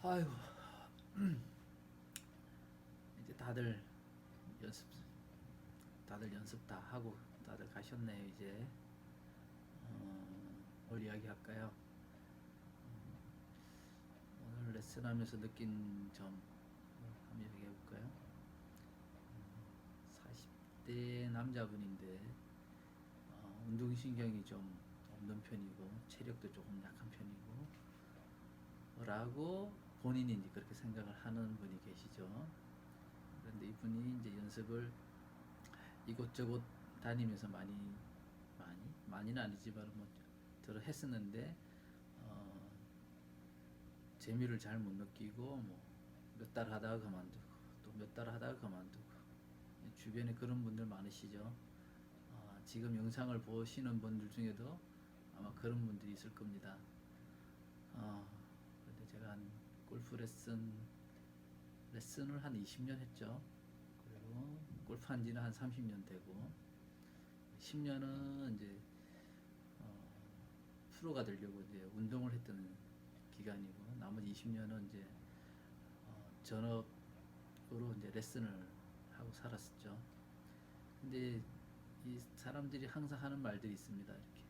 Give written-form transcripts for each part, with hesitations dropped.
아이고, 이제 연습, 다들 연습 다 하고 다들 가셨네요. 이제 뭘 이야기할까요? 오늘 레슨하면서 느낀 점 한번 이야기해볼까요? 40대 남자분인데 운동신경이 좀 없는 편이고 체력도 조금 약한 편이고 라고 본인이 이제 그렇게 생각을 하는 분이 계시죠. 그런데 이분이 이제 연습을 이곳저곳 다니면서 많이는 아니지만 뭐 들어 했었는데 어, 재미를 잘 못 느끼고 뭐 몇 달 하다가 그만두고 또 몇 달 하다가 그만두고 주변에 그런 분들 많으시죠. 지금 영상을 보시는 분들 중에도 아마 그런 분들이 있을 겁니다. 근데 제가 한 골프 레슨을 한 20년 했죠. 그리고 골프 한 지는 한 30년 되고 10년은 이제 프로가 되려고 이제 운동을 했던 기간이고 나머지 20년은 이제 전업으로 이제 레슨을 하고 살았었죠. 근데 이 사람들이 항상 하는 말들이 있습니다. 이렇게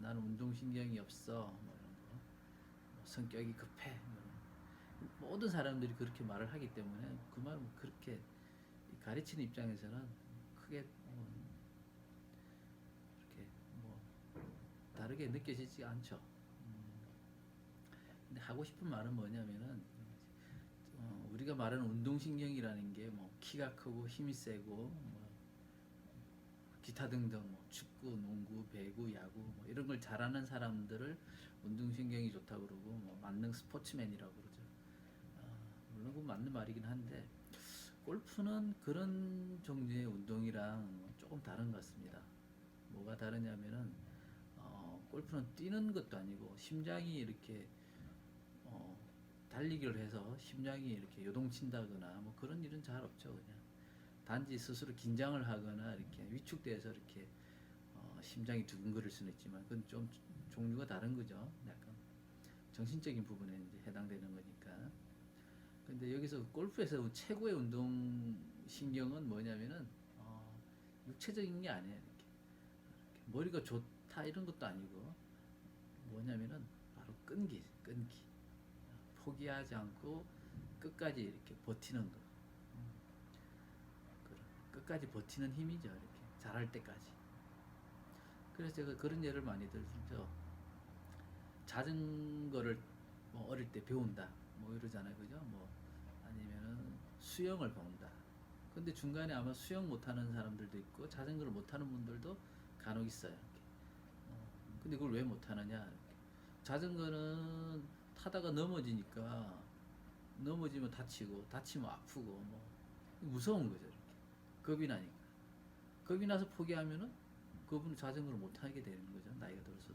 나는 운동신경이 없어, 뭐 이런 거, 뭐 성격이 급해, 뭐 모든 사람들이 그렇게 말을 하기 때문에 그 말은 그렇게 가르치는 입장에서는 크게 이렇게 뭐 다르게 느껴지지 않죠. 근데 하고 싶은 말은 뭐냐면은 우리가 말하는 운동신경이라는 게 뭐 키가 크고 힘이 세고 뭐 기타 등등 뭐 축구, 농구, 배구, 야구 뭐 이런 걸 잘하는 사람들을 운동신경이 좋다고 그러고 뭐 만능 스포츠맨이라고 그러죠. 물론 그 맞는 말이긴 한데 골프는 그런 종류의 운동이랑 조금 다른 것 같습니다. 뭐가 다르냐면은 골프는 뛰는 것도 아니고 심장이 이렇게 어, 달리기를 해서 심장이 이렇게 요동친다거나 뭐 그런 일은 잘 없죠. 그냥 단지 스스로 긴장을 하거나 이렇게 위축돼서 이렇게 심장이 두근거릴 수는 있지만 그건 좀 종류가 다른 거죠. 약간 정신적인 부분에 이제 해당되는 거니까. 근데 여기서 골프에서 최고의 운동 신경은 뭐냐면은 육체적인 게 아니에요. 이렇게 머리가 좋다 이런 것도 아니고 뭐냐면은 바로 끈기. 포기하지 않고 끝까지 이렇게 버티는 거. 끝까지 버티는 힘이죠. 이렇게 잘할 때까지. 그래서 제가 그런 예를 많이 들죠. 자전거를 뭐 어릴 때 배운다. 뭐 이러잖아요. 그죠? 뭐 아니면은 수영을 배운다. 근데 중간에 아마 수영 못하는 사람들도 있고 자전거를 못하는 분들도 간혹 있어요. 이렇게. 근데 그걸 왜 못하느냐? 이렇게. 자전거는 타다가 넘어지니까 넘어지면 다치고 다치면 아프고 뭐 무서운 거죠. 이렇게. 겁이 나니까. 겁이 나서 포기하면은 그분은 자전거를 못 타게 되는 거죠. 나이가 들어서도.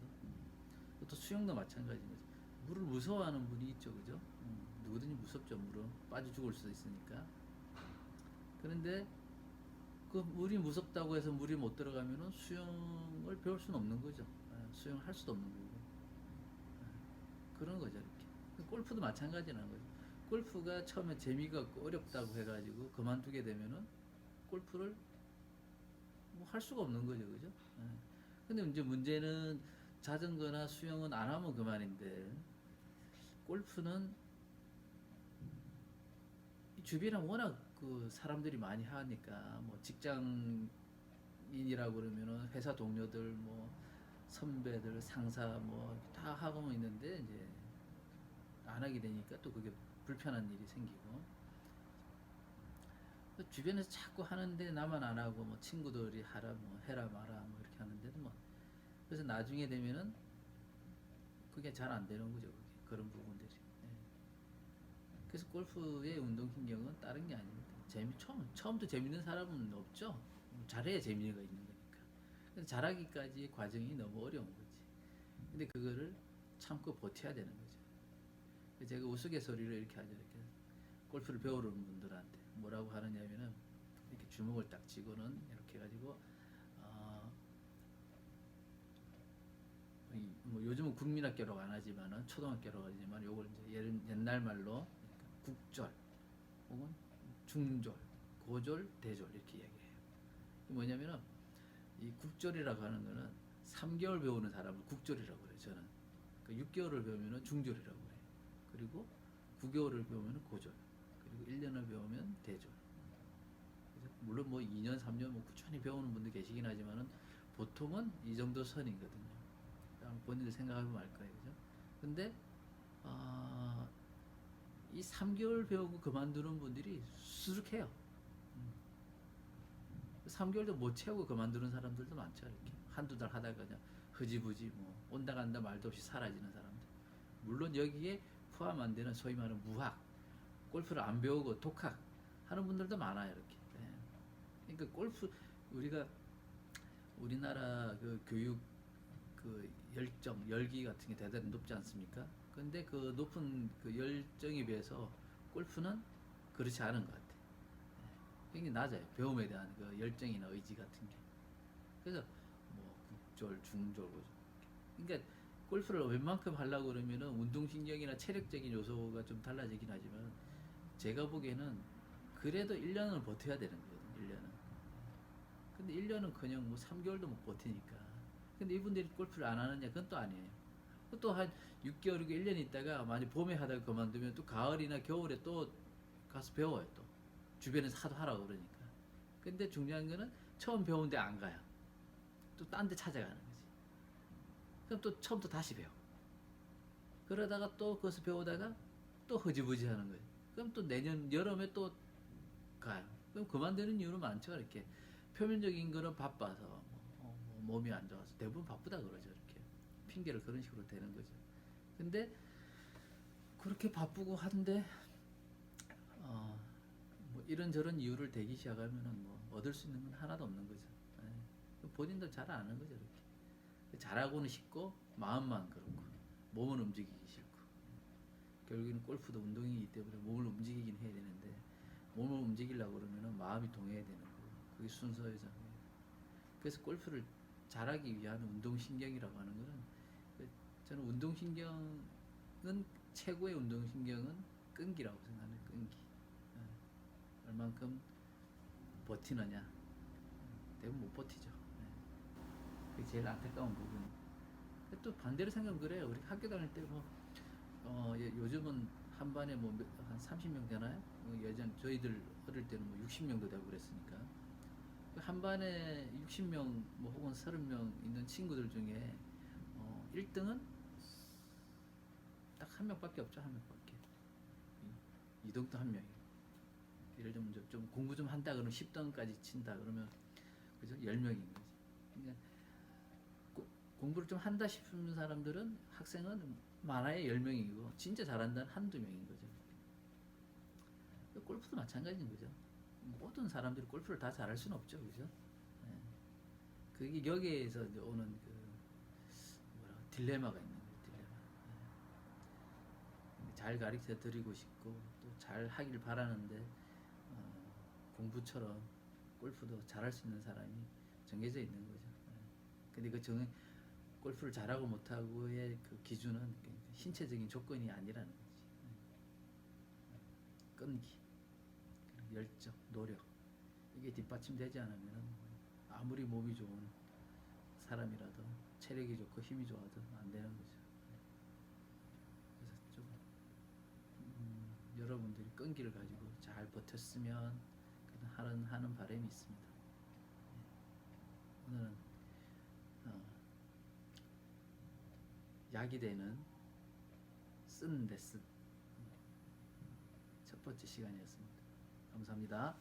또 수영도 마찬가지인 거죠. 물을 무서워하는 분이 있죠. 그죠? 누구든지 무섭죠. 물은. 빠져 죽을 수도 있으니까. 그런데 그 물이 무섭다고 해서 물이 못 들어가면은 수영을 배울 수는 없는 거죠. 수영을 할 수도 없는 거고. 그런 거죠. 이렇게. 골프도 마찬가지라는 거죠. 골프가 처음에 재미가 없고 어렵다고 해가지고 그만두게 되면은 골프를 뭐 할 수가 없는 거죠. 그죠? 근데 이제 문제는 자전거나 수영은 안 하면 그만인데 골프는 주변에 워낙 그 사람들이 많이 하니까 뭐 직장인이라고 그러면은 회사 동료들 뭐 선배들 상사 뭐 다 하고 있는데 이제 안 하게 되니까 또 그게 불편한 일이 생기고 주변에서 자꾸 하는데 나만 안 하고 뭐 친구들이 하라 뭐 해라 마라 뭐 이렇게 하는데도 뭐 그래서 나중에 되면은 그게 잘 안 되는 거죠. 그게 그런 부분들이. 네. 그래서 골프의 운동신경은 다른 게 아닙니다. 처음부터 재밌는 사람은 없죠. 잘해야 재미가 있는 거니까. 그래서 잘하기까지 과정이 너무 어려운 거지. 근데 그거를 참고 버텨야 되는 거죠. 제가 우스갯소리를 이렇게 하죠. 이렇게 골프를 배우는 분들한테 뭐라고 하느냐면은 이렇게 주먹을 딱 쥐고는 이렇게 해가지고 어, 뭐 요즘은 국민학교라고 안 하지만은 초등학교라고 하지만 요걸 이제 옛날 말로 국절 혹은 중절, 고절, 대절 이렇게 이야기해요. 뭐냐면은 이 국절이라고 하는 거는 3개월 배우는 사람을 국절이라고 그래요. 저는 그 6개월을 배우면은 중절이라고 해요. 그리고 9개월을 배우면은 고절, 그리고 1년을 배우면 대절. 그죠? 물론 뭐 2년, 3년 뭐 꾸준히 배우는 분들 계시긴 하지만은 보통은 이 정도 선이거든요. 본인들 생각하면 알 거예요, 그죠? 근데 이 3개월 배우고 그만두는 분들이 수두룩해요. 3개월도 못 채우고 그만두는 사람들도 많죠. 이렇게 한두 달 하다가 그냥 흐지부지 뭐 온다 간다 말도 없이 사라지는 사람들. 물론 여기에 포함 안 되는 소위 말하는 무학, 골프를 안 배우고 독학 하는 분들도 많아요. 이렇게. 예. 그러니까 골프 우리가 우리나라 그 교육 그 열정, 열기 같은 게 대단히 높지 않습니까? 근데 그 높은 그 열정에 비해서 골프는 그렇지 않은 것 같아요. 굉장히 낮아요. 배움에 대한 그 열정이나 의지 같은 게. 그래서 뭐 국절, 중절, 고절. 그러니까 골프를 웬만큼 하려고 그러면은 운동신경이나 체력적인 요소가 좀 달라지긴 하지만 제가 보기에는 그래도 1년을 버텨야 되는 거예요. 1년은. 근데 1년은 그냥 뭐 3개월도 못 버티니까. 근데 이분들이 골프를 안 하느냐? 그건 또 아니에요. 또 한 6개월이고 1년 있다가 만약 봄에 하다가 그만두면 또 가을이나 겨울에 또 가서 배워요. 또 주변에서 하도 하라고 그러니까. 근데 중요한 거는 처음 배운 데 안 가요. 또 딴 데 찾아가는 거지. 그럼 또 처음부터 다시 배워. 그러다가 또 거기서 배우다가 또 흐지부지 하는 거예요. 그럼 또 내년 여름에 또 가요. 그럼 그만두는 이유는 많죠. 이렇게 표면적인 거는 바빠서 뭐 몸이 안 좋아서 대부분 바쁘다 그러죠. 이렇게 핑계를 그런 식으로 대는 거죠. 근데 그렇게 바쁘고 한데 뭐 이런저런 이유를 대기 시작하면은 뭐 얻을 수 있는 건 하나도 없는 거죠. 예. 본인도 잘 아는 거죠. 이렇게 잘하고는 싶고 마음만 그렇고 몸은 움직이기 싫고 결국에는 골프도 운동이기 때문에 몸을 움직이긴 해야 되는데 몸을 움직이려고 그러면은 마음이 동해야 되는 거고 그게 순서잖아요. 그래서 골프를 잘하기 위한 운동신경이라고 하는 거는 저는 운동신경은 최고의 운동신경은 끈기라고 생각해요. 끈기. 얼만큼 버티느냐. 대부분 못 버티죠. 그게 제일 안타까운 부분. 또 반대로 생각하면 그래요. 우리 학교 다닐 때 뭐 요즘은 한 반에 뭐 한 30명 되나요? 예전 저희들 어릴 때는 뭐 60명도 되고 그랬으니까 한 반에 60명 뭐 혹은 30명 있는 친구들 중에 1등은 딱 한 명밖에 없죠. 한 명밖에. 2등도 한 명이에요. 예를 들면 좀 공부 좀 한다 그러면 10등까지 친다 그러면 그죠? 10명인 거지. 그러니까 공부를 좀 한다 싶은 사람들은 학생은 많아야 10명이고 진짜 잘한다는 한두 명인 거죠. 골프도 마찬가지인 거죠. 모든 사람들이 골프를 다 잘할 수는 없죠. 그죠? 예. 그게 여기에서 이제 오는 그 딜레마가 있는 거예요. 딜레마. 예. 잘 가르쳐 드리고 싶고 또 잘 하길 바라는데 공부처럼 골프도 잘할 수 있는 사람이 정해져 있는 거죠. 예. 근데 그 골프를 잘하고 못하고의 그 기준은 신체적인 조건이 아니라는 거지. 끈기, 열정, 노력 이게 뒷받침되지 않으면 아무리 몸이 좋은 사람이라도 체력이 좋고 힘이 좋아도 안 되는 거죠. 그래서 좀 여러분들이 끈기를 가지고 잘 버텼으면 하는 바람이 있습니다. 오늘은 약이 되는 쓰는 레슨 첫 번째 시간이었습니다. 감사합니다.